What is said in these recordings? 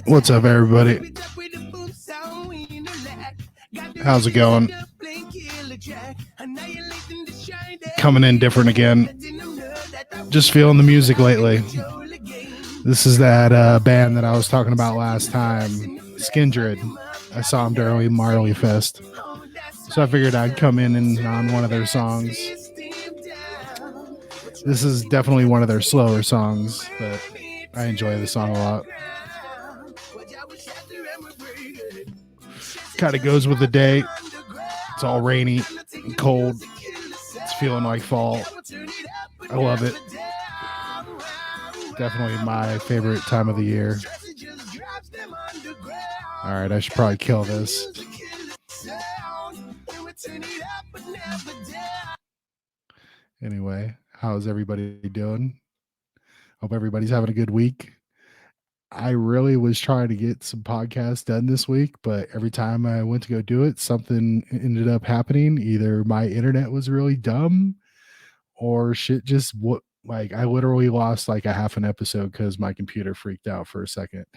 What's up, everybody? How's it going? Coming in different again. Just feeling the music lately. This is that band that I was talking about last time, Skindred. I saw them during Marley Fest, so I figured I'd come in and on one of their songs. This is definitely one of their slower songs, but I enjoy the song a lot. Kind of goes with the day. It's all rainy and cold. It's feeling like fall. I love it. Definitely my favorite time of the year. All right, I should probably kill this. Anyway, how's everybody doing? Hope everybody's having a good week. I really was trying to get some podcasts done this week, but every time I went to go do it, something ended up happening. Either my internet was really dumb or shit just like I literally lost like a half an episode because my computer freaked out for a second.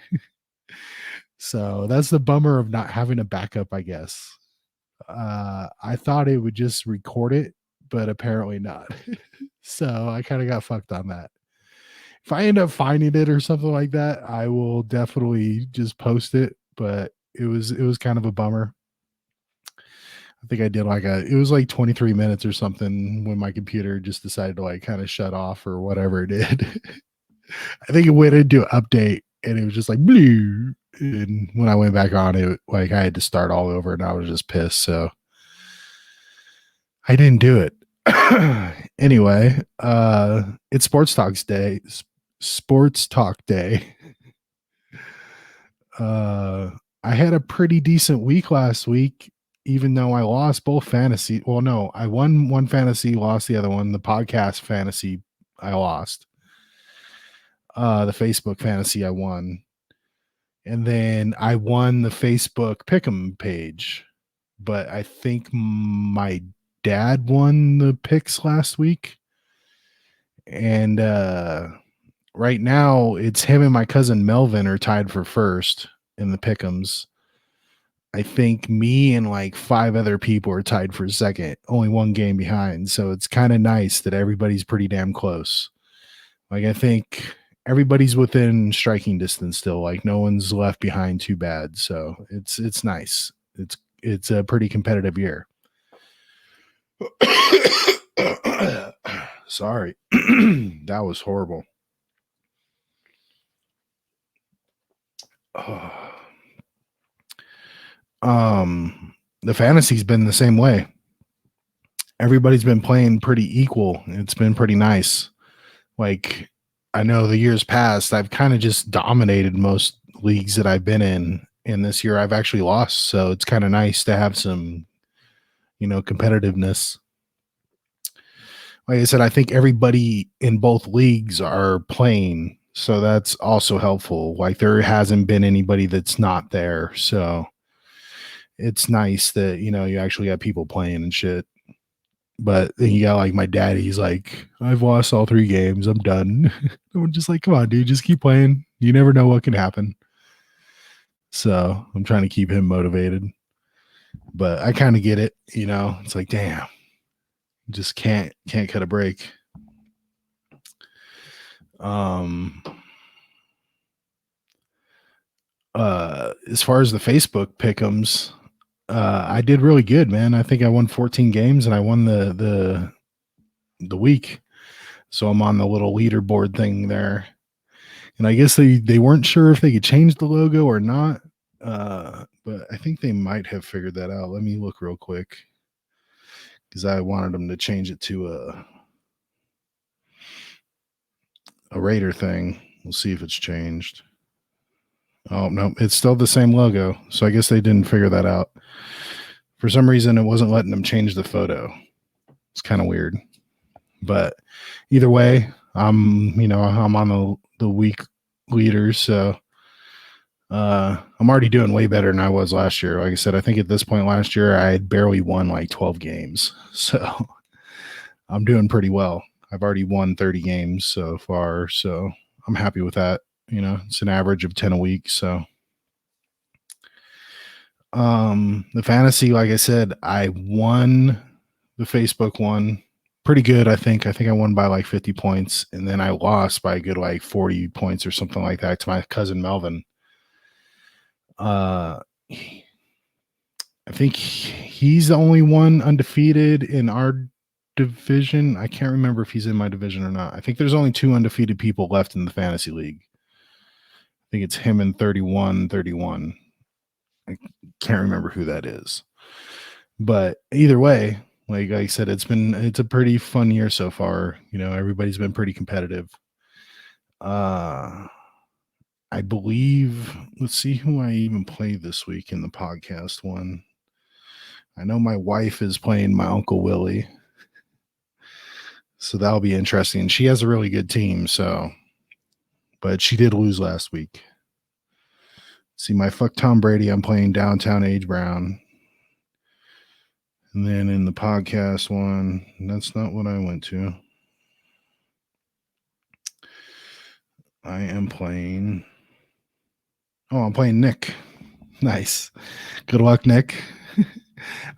So that's the bummer of not having a backup, I guess. I thought it would just record it, but apparently not. So I kind of got fucked on that. If I end up finding it or something like that, I will definitely just post it. But it was kind of a bummer. I think I did it was like 23 minutes or something when my computer just decided to like kind of shut off or whatever it did. I think it went into an update and it was just like blue. And when I went back on it, like I had to start all over and I was just pissed. So I didn't do it. Anyway, it's Sports Talk Day. I had a pretty decent week last week, even though I lost both fantasy. Well, no, I won one fantasy, lost the other one. The podcast fantasy, I lost. The Facebook fantasy, I won. And then I won the Facebook Pick'em page. But I think my dad won the picks last week. And right now, it's him and my cousin Melvin are tied for first in the Pick'ems. I think me and like 5 other people are tied for second, only one game behind. So it's kind of nice that everybody's pretty damn close. Like I think everybody's within striking distance still. Like no one's left behind too bad. So it's nice. It's a pretty competitive year. Sorry. That was horrible. The fantasy's been the same way. Everybody's been playing pretty equal. It's been pretty nice. Like I know the years past, I've kind of just dominated most leagues that I've been in. And this year I've actually lost. So it's kind of nice to have some, competitiveness. Like I said, I think everybody in both leagues are playing. So that's also helpful. Like there hasn't been anybody that's not there. So it's nice that, you actually got people playing and shit. But then you got like my dad, he's like, I've lost all 3 games. I'm done. I'm just like, come on, dude, just keep playing. You never know what can happen. So I'm trying to keep him motivated. But I kind of get it, It's like, damn, just can't cut a break. As far as the Facebook pick'ems, I did really good, man. I think I won 14 games and I won the week. So I'm on the little leaderboard thing there. And I guess they weren't sure if they could change the logo or not. But I think they might have figured that out. Let me look real quick. Because I wanted them to change it to a Raider thing. We'll see if it's changed. Oh, no, it's still the same logo. So I guess they didn't figure that out. For some reason, it wasn't letting them change the photo. It's kind of weird. But either way, I'm on the week leaders. So I'm already doing way better than I was last year. Like I said, I think at this point last year I had barely won like 12 games. So I'm doing pretty well. I've already won 30 games so far, so I'm happy with that. It's an average of 10 a week. So the fantasy, like I said, I won the Facebook one pretty good. I think I won by like 50 points, and then I lost by a good like 40 points or something like that to my cousin Melvin. uh I think he's the only one undefeated in our division. I can't remember if he's in my division or not. I think there's only two undefeated people left in the fantasy league. I think it's him and 31. I can't remember who that is. But either way, like I said, it's a pretty fun year so far. Everybody's been pretty competitive. Uh I believe, let's see who I even played this week in the podcast one. I know my wife is playing my Uncle Willie. So that'll be interesting. She has a really good team, but she did lose last week. See, my fuck Tom Brady, I'm playing Downtown Age Brown. And then in the podcast one, that's not what I went to. I'm playing Nick. Nice. Good luck, Nick.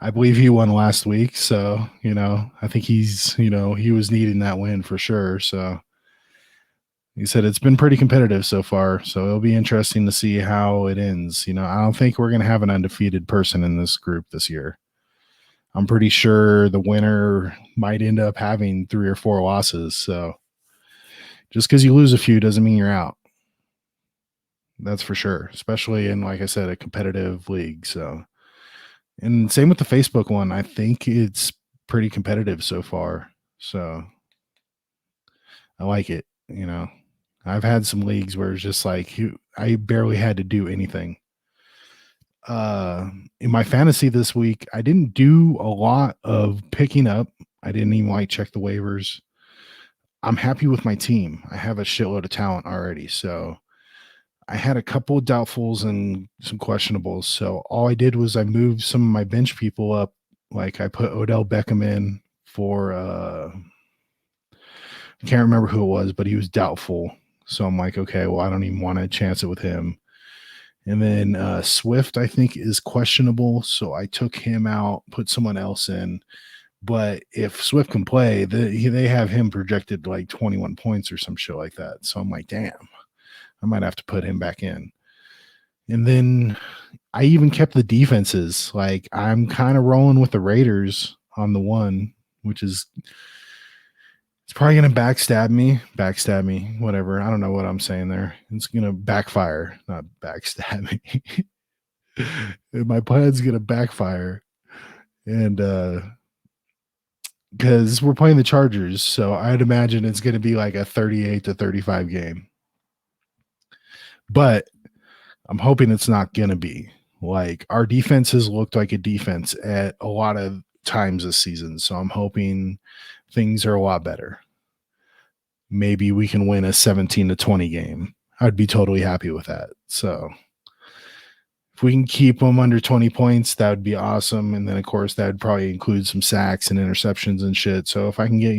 I believe he won last week. So, I think he was needing that win for sure. So he said it's been pretty competitive so far. So it'll be interesting to see how it ends. I don't think we're going to have an undefeated person in this group this year. I'm pretty sure the winner might end up having 3 or 4 losses. So just because you lose a few doesn't mean you're out. That's for sure, especially in, like I said, a competitive league. So, and same with the Facebook one. I think it's pretty competitive so far. So I like it. I've had some leagues where it's just like I barely had to do anything. In my fantasy this week, I didn't do a lot of picking up. I didn't even like check the waivers. I'm happy with my team. I have a shitload of talent already. So I had a couple of doubtfuls and some questionables. So all I did was I moved some of my bench people up. Like I put Odell Beckham in for I can't remember who it was, but he was doubtful. So I'm like, okay, well, I don't even want to chance it with him. And then Swift, I think, is questionable. So I took him out, put someone else in. But if Swift can play, they have him projected like 21 points or some shit like that. So I'm like, damn, I might have to put him back in. And then I even kept the defenses. Like I'm kind of rolling with the Raiders on the one, which is it's probably gonna backstab me, whatever. I don't know what I'm saying there. It's gonna backfire, not backstab me. My plan's gonna backfire. And because we're playing the Chargers, so I'd imagine it's gonna be like a 38-35 game. But I'm hoping it's not gonna be. Like our defense has looked like a defense at a lot of times this season. So I'm hoping things are a lot better. Maybe we can win a 17-20 game. I'd be totally happy with that. So if we can keep them under 20 points, that would be awesome. And then of course that would probably include some sacks and interceptions and shit. So if I can get,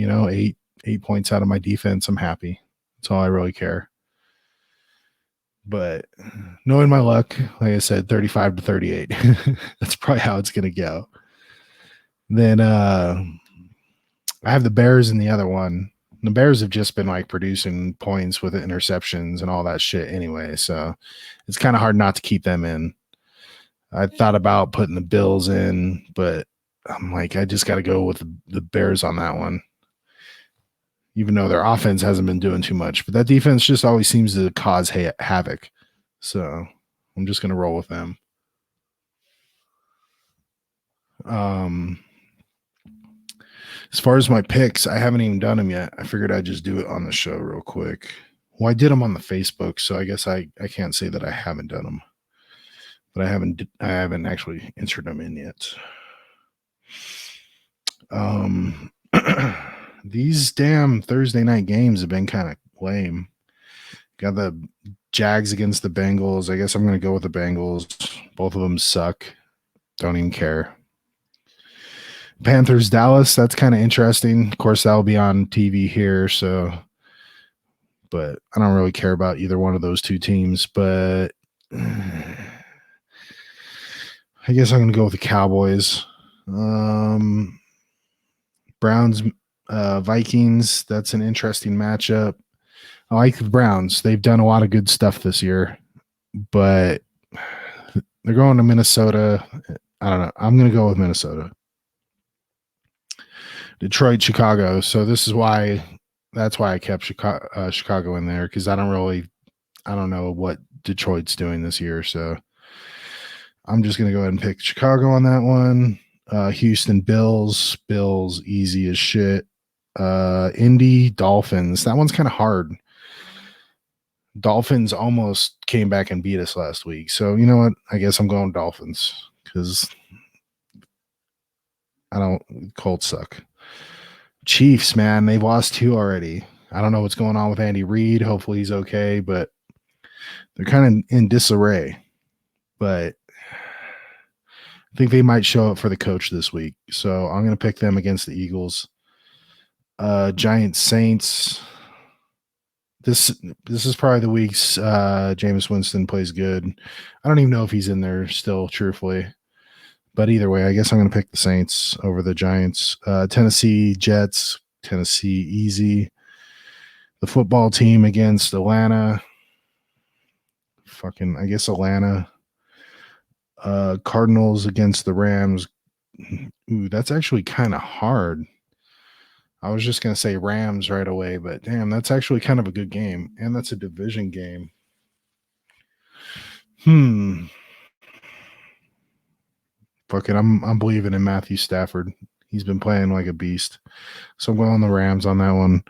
eight points out of my defense, I'm happy. That's all I really care. But knowing my luck, like I said, 35-38. That's probably how it's gonna go. Then I have the Bears in the other one. The Bears have just been like producing points with the interceptions and all that shit anyway. So it's kind of hard not to keep them in. I thought about putting the Bills in, but I'm like, I just got to go with the Bears on that one. Even though their offense hasn't been doing too much, but that defense just always seems to cause havoc. So I'm just going to roll with them. As far as my picks, I haven't even done them yet. I figured I'd just do it on the show real quick. Well, I did them on the Facebook, so I guess I can't say that I haven't done them, but I haven't actually entered them in yet. These damn Thursday night games have been kind of lame Got the Jags against the Bengals. I guess I'm going to go with the Bengals. Both of them suck. Don't even care. Panthers Dallas. That's kind of interesting. Of course, that'll be on TV here. So, but I don't really care about either one of those two teams. But I guess I'm going to go with the Cowboys. Browns, Vikings. That's an interesting matchup. I like the Browns. They've done a lot of good stuff this year, but they're going to Minnesota. I don't know. I'm going to go with Minnesota. Detroit, Chicago. So this is why. That's why I kept Chicago in there, because I don't know what Detroit's doing this year. So I'm just going to go ahead and pick Chicago on that one. Houston, Bills. Bills, easy as shit. Indy, Dolphins. That one's kind of hard. Dolphins almost came back and beat us last week. So, you know what? I guess I'm going Dolphins because Colts suck. Chiefs, man, they've lost 2 already. I don't know what's going on with Andy Reid. Hopefully he's okay, but they're kind of in disarray. But I think they might show up for the coach this week. So I'm going to pick them against the Eagles. Giants, Saints. This is probably the week's Jameis Winston plays good. I don't even know if he's in there still, truthfully. But either way, I guess I'm going to pick the Saints over the Giants. Tennessee, Jets. Tennessee, easy. The football team against Atlanta. I guess Atlanta. Cardinals against the Rams. Ooh, that's actually kind of hard. I was just going to say Rams right away, but damn, that's actually kind of a good game. And that's a division game. Fuck it. I'm believing in Matthew Stafford. He's been playing like a beast. So I'm going the Rams on that one.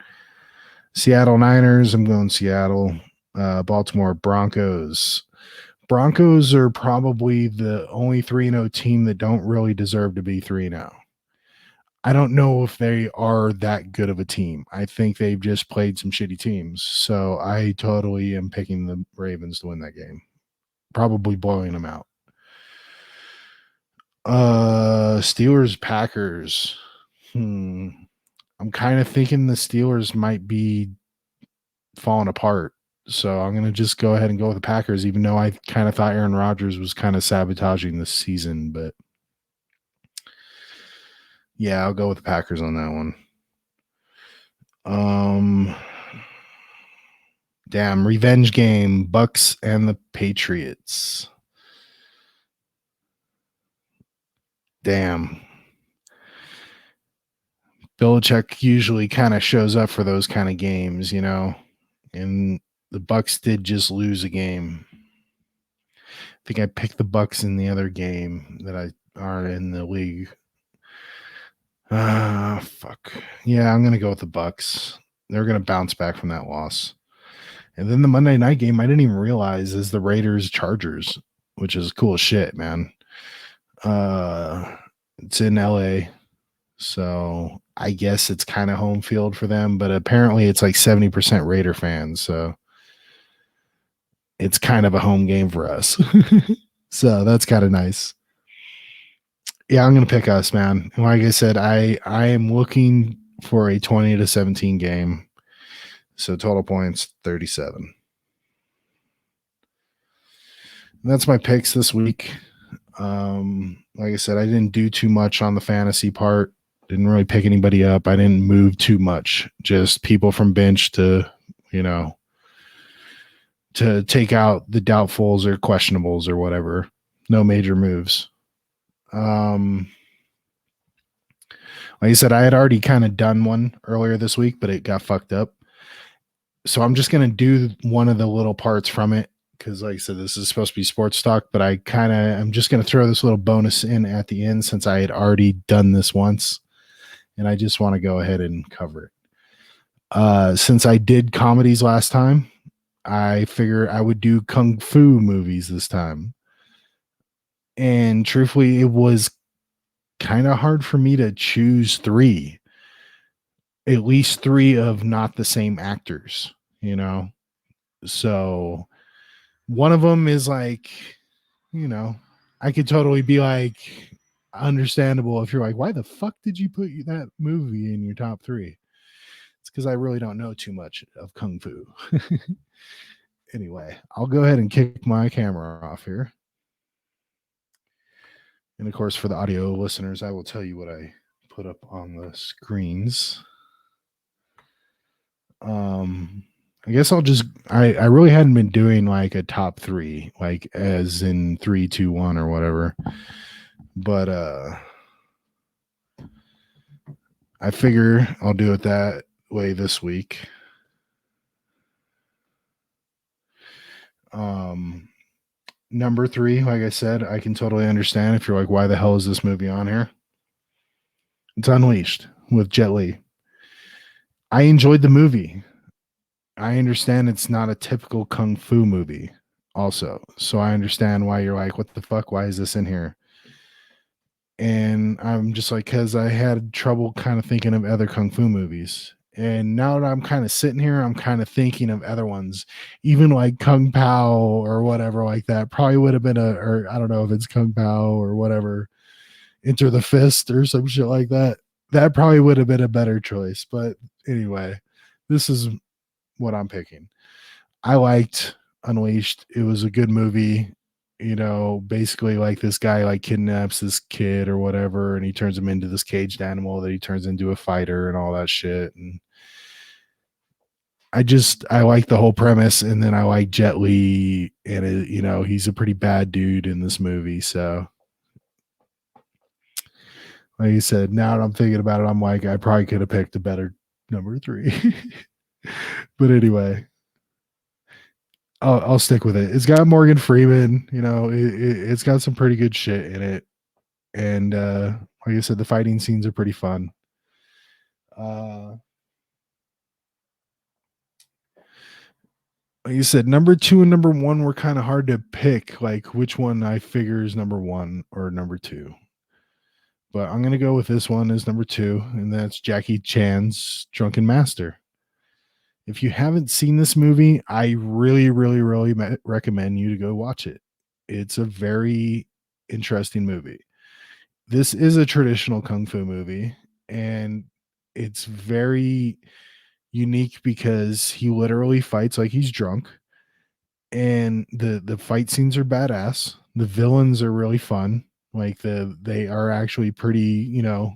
Seattle Niners. I'm going Seattle. Baltimore Broncos. Broncos are probably the only 3-0 team that don't really deserve to be 3-0. I don't know if they are that good of a team. I think they've just played some shitty teams. So I totally am picking the Ravens to win that game. Probably blowing them out. Steelers, Packers. I'm kind of thinking the Steelers might be falling apart. So I'm going to just go ahead and go with the Packers, even though I kind of thought Aaron Rodgers was kind of sabotaging this season. But yeah, I'll go with the Packers on that one. Damn, revenge game, Bucks and the Patriots. Damn. Belichick usually kind of shows up for those kind of games, you know, and the Bucks did just lose a game. I think I picked the Bucks in the other game that I are in the league. Fuck. Yeah, I'm gonna go with the Bucks. They're gonna bounce back from that loss. And then the Monday night game, I didn't even realize is the Raiders Chargers, which is cool as shit, man. It's in LA. So I guess it's kind of home field for them, but apparently it's like 70% Raider fans. So it's kind of a home game for us. So that's kind of nice. Yeah, I'm going to pick us, man. And like I said, I am looking for a 20-17 game. So total points, 37. And that's my picks this week. Like I said, I didn't do too much on the fantasy part. Didn't really pick anybody up. I didn't move too much. Just people from bench to, to take out the doubtfuls or questionables or whatever. No major moves. Like I said, I had already kind of done one earlier this week, but it got fucked up. So I'm just going to do one of the little parts from it because, like I said, this is supposed to be sports talk, but I'm just going to throw this little bonus in at the end since I had already done this once, and I just want to go ahead and cover it. Since I did comedies last time, I figure I would do kung fu movies this time. And truthfully, it was kind of hard for me to choose at least three of not the same actors, So one of them is like, you know, I could totally be like understandable if you're like, why the fuck did you put that movie in your top three? It's because I really don't know too much of kung fu. Anyway, I'll go ahead and kick my camera off here. And of course, for the audio listeners, I will tell you what I put up on the screens. I guess I'll just I really hadn't been doing like a top three, like as in 3, 2, 1 or whatever. But I figure I'll do it that way this week. Number three, like I said, I can totally understand if you're like, why the hell is this movie on here? It's Unleashed with Jet Li. I enjoyed the movie. I understand it's not a typical kung fu movie, also. So I understand why you're like, what the fuck? Why is this in here? And I'm just like, because I had trouble kind of thinking of other kung fu movies. And now that I'm kind of sitting here, I'm kind of thinking of other ones, even like Kung Pao or whatever like that. Probably would have been or I don't know if it's Kung Pao or whatever, Enter the Fist or some shit like that. That probably would have been a better choice. But anyway, this is what I'm picking. I liked Unleashed. It was a good movie. You know, basically like this guy like kidnaps this kid or whatever, and he turns him into this caged animal that he turns into a fighter and all that shit. And I like the whole premise, and then I like Jet Li, and you know, he's a pretty bad dude in this movie. So, like you said, now that I'm thinking about it, I'm like, I probably could have picked a better number three. But anyway, I'll stick with it. It's got Morgan Freeman. You know, it's got some pretty good shit in it, and like I said, the fighting scenes are pretty fun. Uh, like you said, number two and number one were kind of hard to pick. Like which one I figure is number one or number two. But I'm gonna go with this one as number two, and that's Jackie Chan's Drunken Master. If you haven't seen this movie, I really, really, really recommend you to go watch it. It's a very interesting movie. This is a traditional kung fu movie, and it's very unique because he literally fights like he's drunk, and the fight scenes are badass. The villains are really fun. Like they are actually pretty, you know,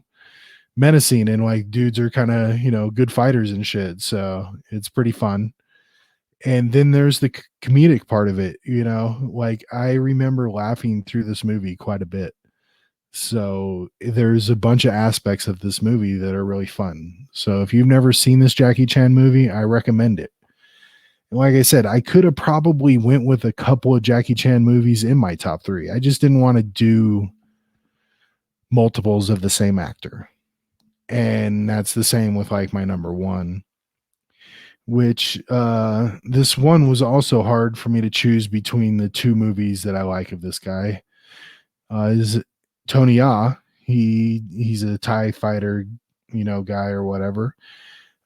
menacing, and like dudes are kind of, you know, good fighters and shit. So it's pretty fun. And then there's the comedic part of it, you know, like I remember laughing through this movie quite a bit. So there's a bunch of aspects of this movie that are really fun. So if you've never seen this Jackie Chan movie, I recommend it. And like I said, I could have probably went with a couple of Jackie Chan movies in my top three. I just didn't want to do multiples of the same actor. And that's the same with like my number one, which this one was also hard for me to choose between the two movies that I like of this guy. Is Tony Ya. He's a Thai fighter, you know, guy or whatever.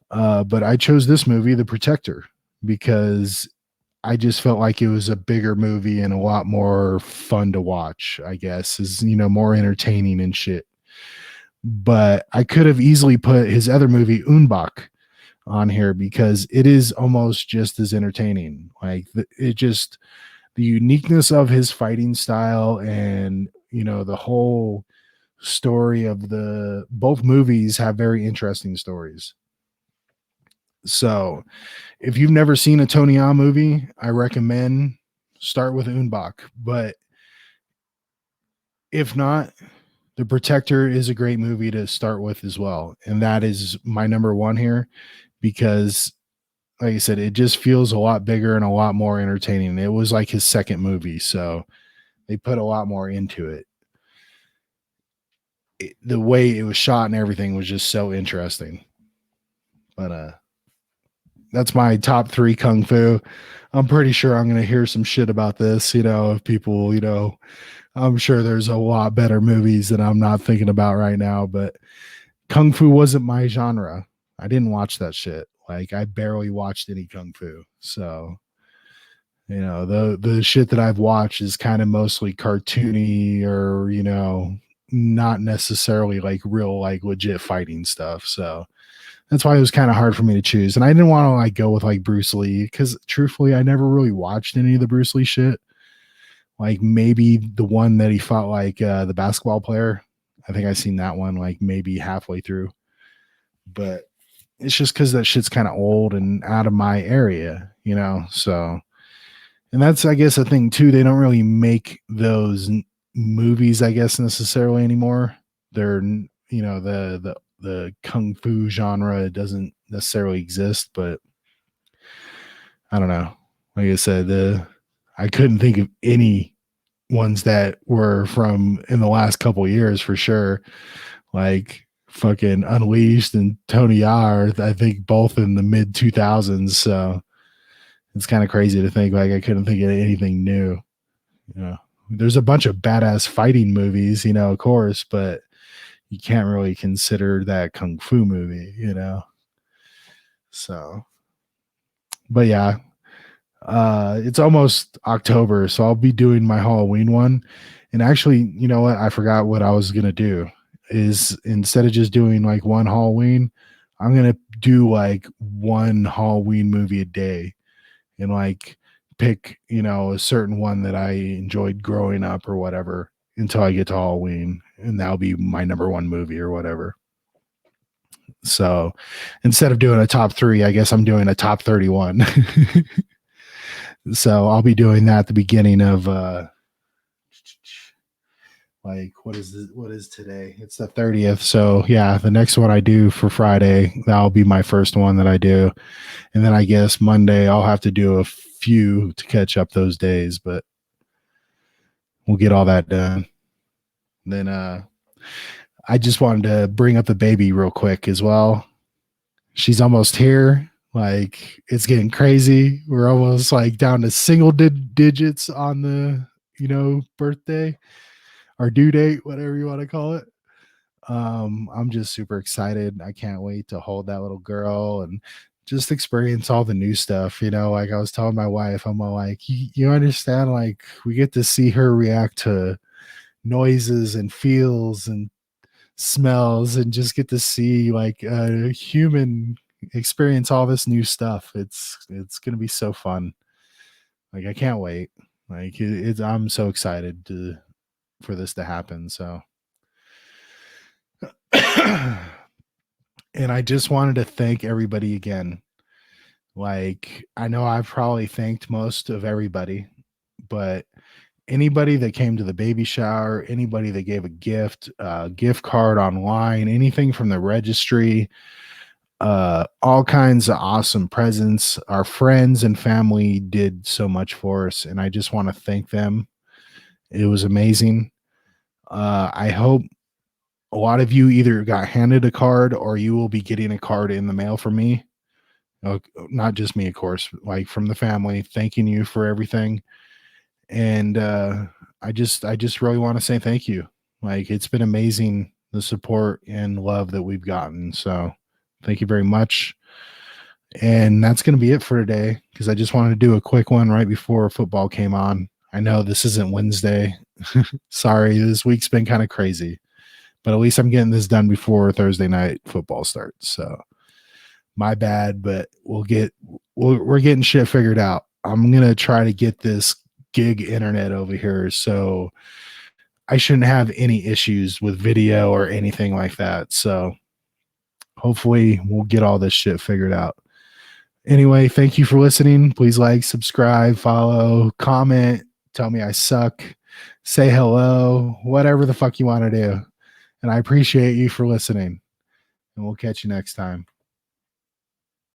But I chose this movie, The Protector, because I just felt like it was a bigger movie and a lot more fun to watch, I guess, is, you know, more entertaining and shit. But I could have easily put his other movie, Unbach, on here because it is almost just as entertaining. Like it just, the uniqueness of his fighting style and, you know, the whole story of the both movies have very interesting stories. So if you've never seen a Tony Jaa movie, I recommend start with Unbach. But if not, The Protector is a great movie to start with as well. And that is my number one here because, like I said, it just feels a lot bigger and a lot more entertaining. It was like his second movie. So they put a lot more into it. The way it was shot and everything was just so interesting. But that's my top three kung fu. I'm pretty sure I'm going to hear some shit about this, you know, if people, you know, I'm sure there's a lot better movies that I'm not thinking about right now, but kung fu wasn't my genre. I didn't watch that shit. Like I barely watched any kung fu. So The shit that I've watched is kind of mostly cartoony or, not necessarily like real, like legit fighting stuff. So that's why it was kind of hard for me to choose. And I didn't want to like go with like Bruce Lee because truthfully, I never really watched any of the Bruce Lee shit. Like maybe the one that he fought like the basketball player. I think I seen that one like maybe halfway through. But it's just because that shit's kind of old and out of my area. So, and that's, I guess, a thing too. They don't really make those movies, I guess, necessarily anymore. They're, the kung fu genre doesn't necessarily exist, but I don't know. Like I said, I couldn't think of any ones that were from in the last couple years for sure. Like fucking Unleashed and Tony Yar, I think both in the mid 2000s. So it's kind of crazy to think like I couldn't think of anything new. There's a bunch of badass fighting movies, of course, but you can't really consider that kung fu movie. So, but yeah, it's almost October, so I'll be doing my Halloween one. And actually, you know what? I forgot what I was gonna do. Is instead of just doing like one Halloween, I'm gonna do like one Halloween movie a day, and like pick a certain one that I enjoyed growing up or whatever until I get to Halloween, and that'll be my number one movie or whatever. So instead of doing a top 3, I guess I'm doing a top 31. So I'll be doing that at the beginning of like what is today? It's the 30th. So yeah, the next one I do for Friday, that'll be my first one that I do. And then I guess Monday I'll have to do a few to catch up those days, but we'll get all that done. Then I just wanted to bring up the baby real quick as well. She's almost here. Like it's getting crazy. We're almost like down to single digits on the, birthday or due date, whatever you want to call it. I'm just super excited. I can't wait to hold that little girl and just experience all the new stuff. Like I was telling my wife, I'm all like, you understand, like we get to see her react to noises and feels and smells and just get to see like a human experience all this new stuff. It's gonna be so fun. Like I can't wait. Like I'm so excited for this to happen. So and I just wanted to thank everybody again. Like I know I've probably thanked most of everybody, but anybody that came to the baby shower, anybody that gave a gift card online, anything from the registry, all kinds of awesome presents. Our friends and family did so much for us, and I just want to thank them. It was amazing. I hope a lot of you either got handed a card or you will be getting a card in the mail from me. Not just me, of course, like from the family, thanking you for everything. And I just really want to say thank you. Like it's been amazing the support and love that we've gotten. So thank you very much. And that's going to be it for today because I just wanted to do a quick one right before football came on. I know this isn't Wednesday. Sorry, this week's been kind of crazy, but at least I'm getting this done before Thursday night football starts. So my bad, but we're getting shit figured out. I'm going to try to get this gig internet over here. So I shouldn't have any issues with video or anything like that. So hopefully we'll get all this shit figured out. Anyway, thank you for listening. Please like, subscribe, follow, comment, tell me I suck, say hello, whatever the fuck you want to do. And I appreciate you for listening. And we'll catch you next time.